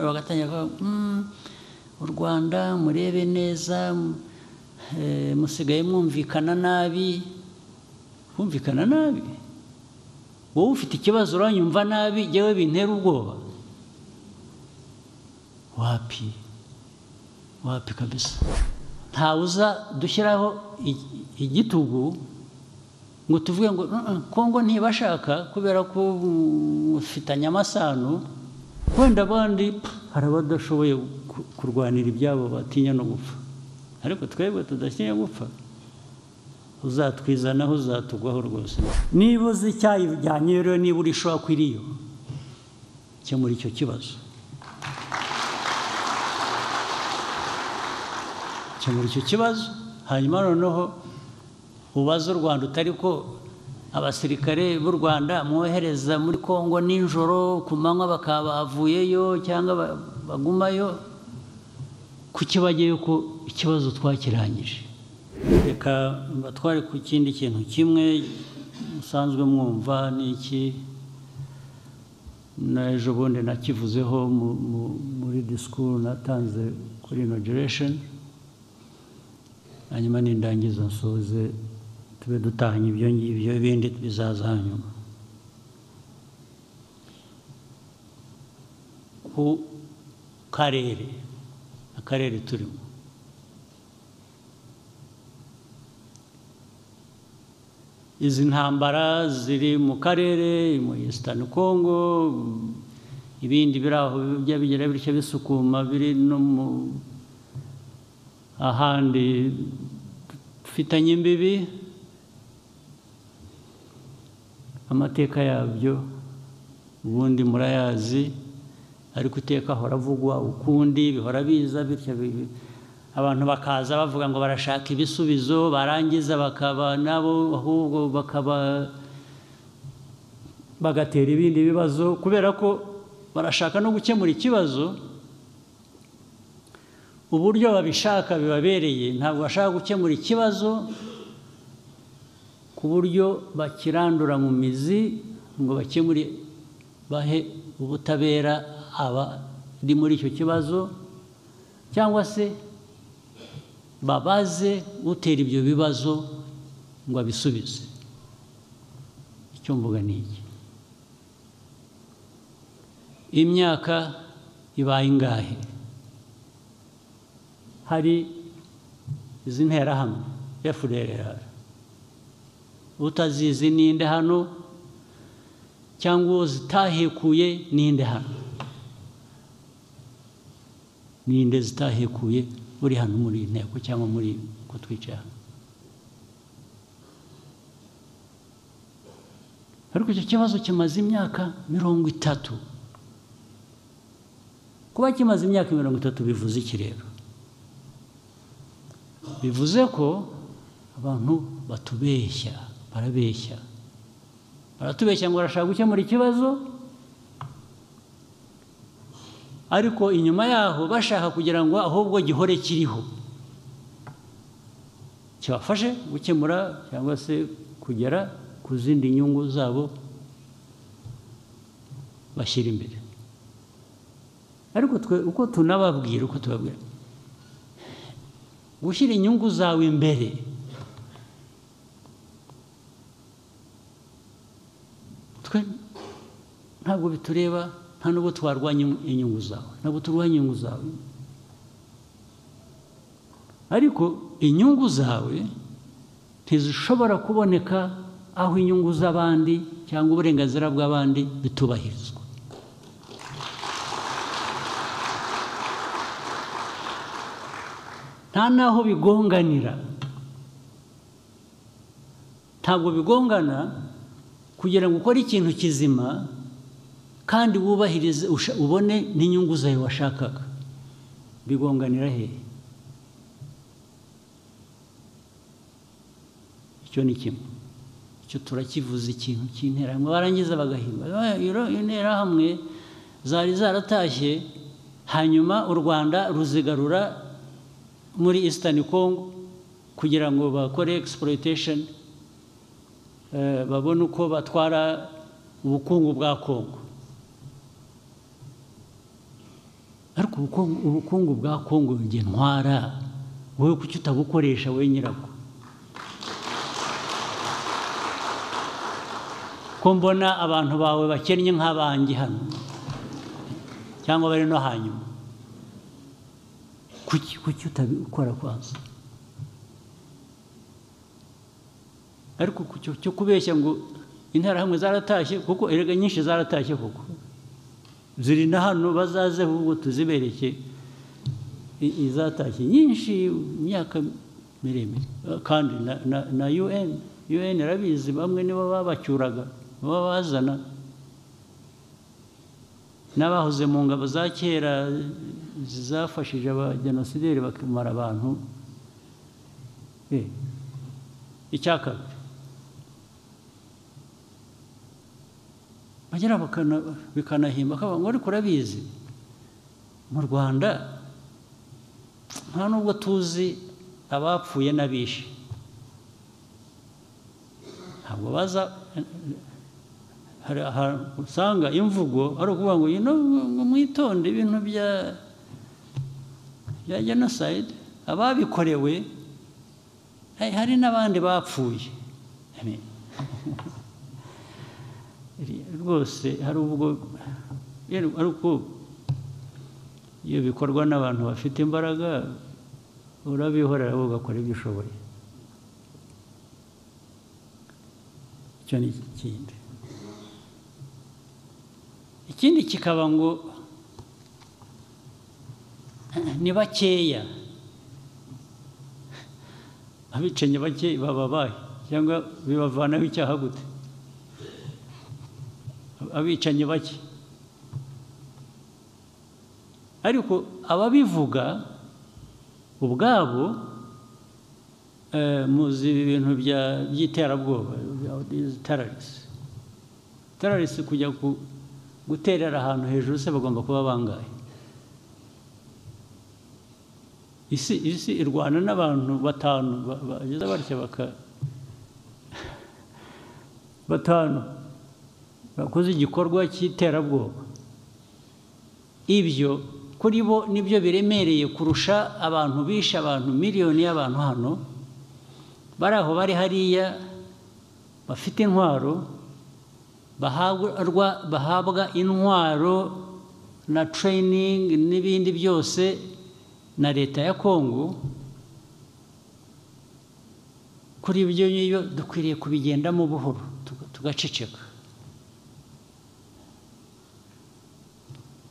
bagatangira u Rwanda murebe neza musigaye mwumvikana nabi. Kumvikana nabi? Wowe ufite ikibazo uranyumva nabi, jewe bintera ubwoba? Wapi kabisa. Ntawuza dushyiraho igitugu ngo tuvuge ngo Kongo ntibashaka kubera ko ufitanye amasano, wenda abandi hari abadashoboye kurwanira ibyabo batinya no gupfa, ariko twebwe tudatinya gupfa. Uzatwizanaho uzatugwaho rwose. Niba uzi icyayijyanye rero, niba uri shwa kwiriyo muri icyo kibazo, muri icyo kibazo, hanyuma noneho ubaza u Rwanda utari ko abasirikare b'u Rwanda mwohereza muri Kongo nijoro ku manywa bakaba bavuyeyo cyangwa bagumayo, kuki bagiye ko ikibazo twakirangije. Reka batware ku kindi kintu kimwe musanzwe mwumva n'iki, n'ejo bundi nakivuzeho muri disikuru natanze kuri inauguration, hanyuma nindangiza nsoze tube dutahanye ibyo ngibyo, ibindi bizaza hanyuma. Ku akarere turimo, izi ntambara ziri mu karere, mu Eastern Congo, ibindi biri aho bijya bigira bityo bisukuma, biri no mu ahandi dufitanye imbibi, amateka yabyo ubundi murayazi, ariko iteka ahora avugwa ukundi, bihora biza bityo. Abantu bakaza bavuga ngo barashaka ibisubizo, barangiza bakaba nabo ahubwo bagatera ibindi bibazo, kubera ko barashaka no gukemura ikibazo uburyo babishaka bibabereye. Ntabwo bashaka gukemura ikibazo ku buryo bakirandura mu mizi ngo bakemure, bahe ubutabera abari muri icyo kibazo, cyangwa se babaze utera ibyo bibazo ngo abisubize. Icyo mvuga ni iki: imyaka ibaye ingahe hari izi nterahamwe FDLR, utazizi ninde hano, cyangwa uwo zitahekuye ninde hano? Ninde zitahekuye uri hano muri inteko cyangwa muri kutwica hano? Ariko icyo kibazo kimaze imyaka 30. Kuba kimaze imyaka 30 bivuze iki rero? Bivuze ko abantu batubeshya, baratubeshya ngo barashaka gukemura ikibazo, ariko inyuma yaho bashaka kugira ngo ahubwo gihore kiriho, kibafashe gukemura cyangwa se kugera ku zindi nyungu zabo bashyira imbere. Ariko twe uko tunababwira, gushyira inyungu zawe imbere, twe ntabwo bitureba, nta nubwo twarwanya inyungu zawe, ntabwo turwanya inyungu zawe. Ariko inyungu zawe ntizishobora kuboneka aho inyungu z'abandi cyangwa uburenganzira bw'abandi bitubahirizwa. Nta naho bigonganira, ntabwo bigongana kugira ngo ukore ikintu kizima kandi wubahirize ubone n'inyungu zawe washakaga. Bigonganira he? Icyo ni kimwe. Icyo turakivuze ikintu cy'interahamwe, barangiza bagahimba interahamwe zari zaratashye, hanyuma u Rwanda ruzigarura muri Eastern Congo kugira ngo bakore exploitation, babone uko batwara ubukungu bwa Congo. ariko ubukungu bwa Kongo nge ntwara wowe kuki utabukoresha we nyirabwo ko mbona abantu bawe bakennye nk'abangi hano cyangwa bari no hanyuma kuki utabikora kwanza ariko cyo kubeshya ngo interahamwe zaratashye kuko erega nyinshi zaratashye kuko ziri na hano bazaze ahubwo tuzibereke izatashye nyinshi imyaka miremire kandi na UN rabizi bamwe nibo babacyuraga babazana n'abahoze mu ngabo za kera zafashije abajenosideri bakamara abantu icyaka bagera bikanahimba ngo ariko urabizi mu Rwanda nta nubwo tuzi abapfuye n'abishe ntabwo baza hari ahantu usanga imvugo ari ukuvuga ngo mwitonde ibintu bya genocide ababikorewe hari n'abandi bapfuye rwose hari ubwo ariko iyo bikorwa n'abantu bafite imbaraga urabihorera ugakora ibyo ushoboye icyo ni ikindi kikaba ngo ni bakeya abicanyi bake bababaye cyangwa bibavanaho icyaha gute abicanyi bake ariko ababivuga ubwabo muzi ibintu by'iterabwoba terrorist kujya guterera ahantu hejuru se bagomba kuba bangaye isi irwana n'abantu batanu bageze batya batanu bakoze igikorwa cy'iterabwoba ibyo kuri bo nibyo biremereye kurusha abantu bishe abantu miliyoni y'abantu hano bari aho bari hariya bafite intwaro bahabwa intwaro na training n'ibindi byose na leta ya Kongo kuri ibyo niyo dukwiriye kubigendamo buhoro tugaceceka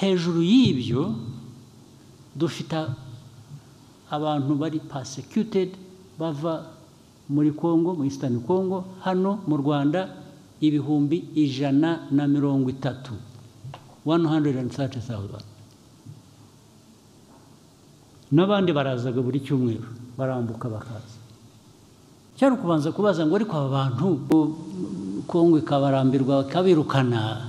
hejuru y'ibyo dufite abantu bari persecuted bava muri Kongo mu Eastern Congo hano mu Rwanda ibihumbi 130 130,000 n'abandi barazaga buri cyumweru barambuka bakaza cyari kubanza kubaza ngo ariko aba bantu Kongo ikabarambirwa kabirukana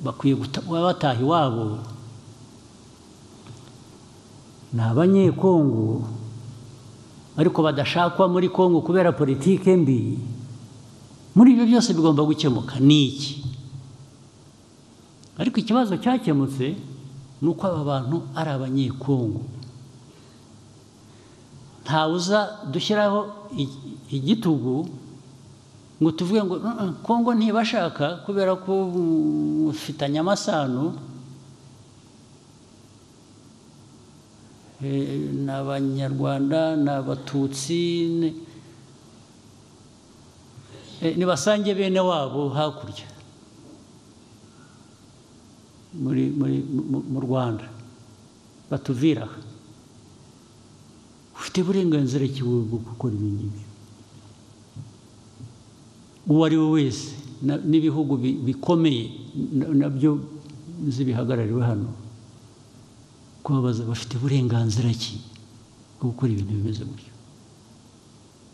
bakwiye bataha iwabo ni abanyekongo ariko badashakwa muri Kongo kubera politike mbi muri ibyo byose bigomba gukemuka ni iki ariko ikibazo cyakemutse ni uko aba bantu ari abanyekongo ntawuza dushyiraho igitugu ngo tuvuge ngo Kongo ntibashaka kubera ko ufitanye amasano n'abanyarwanda n'abatutsi nibasange bene wabo hakurya mu Rwanda batuvira ufite uburenganzira bwo gukora ibintu uwo ari we wese n'ibihugu bikomeye nabyo zibihagarariwe hano kubabaza bafite uburenganzira ki bwo gukora ibintu bimeze gutyo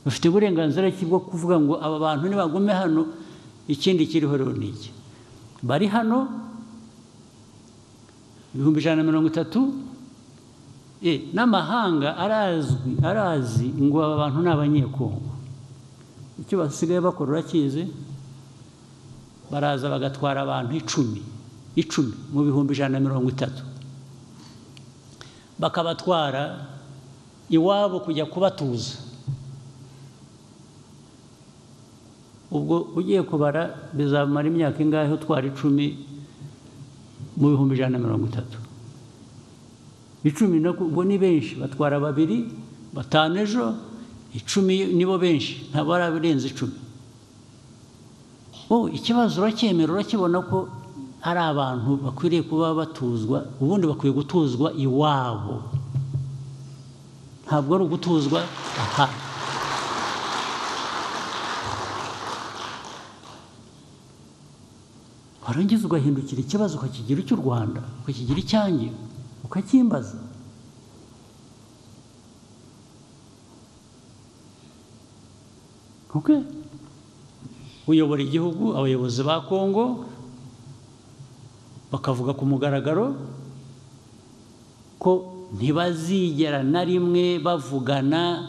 bafite uburenganzira ki bwo kuvuga ngo aba bantu nibagume hano ikindi kiriho rero ni iki bari hano 130 n'amahanga arazi ngo aba bantu ni abanyekongo icyo basigaye bakora urakizi baraza bagatwara abantu 10 mu 130 bakabatwara iwabo kujya kubatuza. Ubwo ugiye kubara bizamara imyaka ingahe utwara 10 mu 130. 10 ubwo ni benshi, batwara 2, 5 ejo, 10 nibo benshi, ntabwo arabirenze 10. Ikibazo uracyemera, urakibona ko ari abantu bakwiriye kuba batuzwa, ubundi bakwiye gutuzwa iwabo, ntabwo ari ugutuzwa aha. Warangiza ugahindukira ikibazo ukakigira icy'u Rwanda, ukakigira icyanjye, ukakimbaza. Uyobora igihugu, abayobozi ba Kongo bakavuga ku mugaragaro ko ntibazigera na rimwe bavugana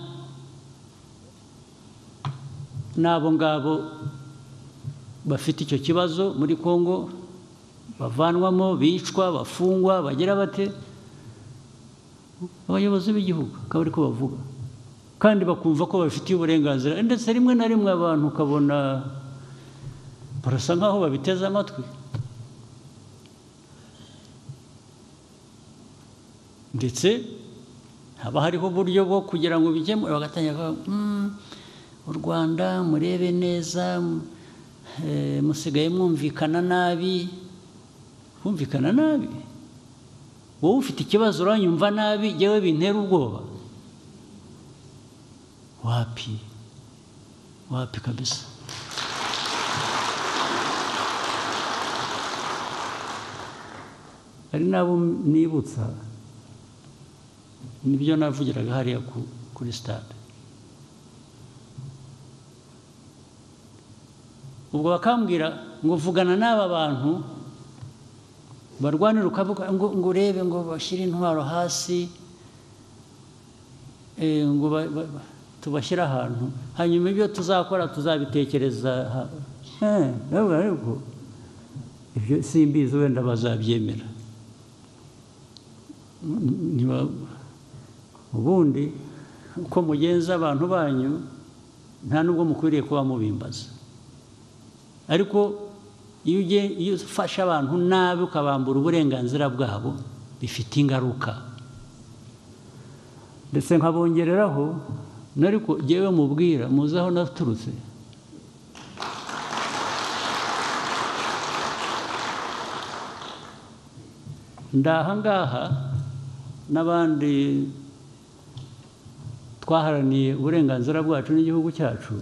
n'abo ngabo bafite icyo kibazo muri Kongo, bavanwamo, bicwa, bafungwa, bagira bate. Abayobozi b'igihugu akaba ari ko bavuga, kandi bakumva ko babifitiye uburenganzira, ndetse rimwe na rimwe abantu ukabona barasa nkaho babiteze amatwi. Ndetse haba hariho uburyo bwo kugira ngo bijyemo, bagatangira u Rwanda murebe neza, musigaye mwumvikana nabi. Kumvikana nabi? Wowe ufite ikibazo uranyumva nabi, jewe bintera ubwoba? Wapi kabisa. Ari nabo nibutsa, nibyo navugiraga hariya kuri stade. Ubwo bakambwira ngo vugana n'aba bantu barwanira, ukavuga ngo urebe ngo bashyire intwaro hasi, ngo tubashyira ahantu, hanyuma ibyo tuzakora tuzabitekereza. Ariko ibyo simbizi, wenda bazabyemera. Ubundi uko mugenza abantu banyu nta nubwo mukwiriye kuba mubimbaza, ariko iyo ufashe abantu nabi ukabambura uburenganzira bwabo bifite ingaruka. Ndetse nkabongereraho nariko jewe mubwira muzi aho naturutse. Ndaha ngaha n'abandi twaharaniye uburenganzira bwacu n'igihugu cyacu,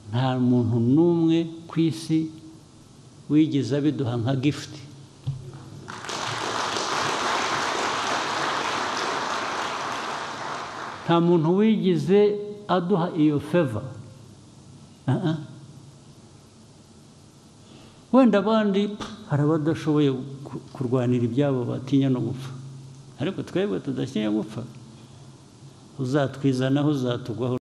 nta muntu n'umwe ku isi wigeze abiduha nka gift. Nta muntu wigeze aduha iyo favor. Wenda abandi hari abadashoboye kurwanira ibyabo, batinya no gupfa, ariko twebwe tudashyiye gupfa. Uzatwizanaho, uzatugwaho.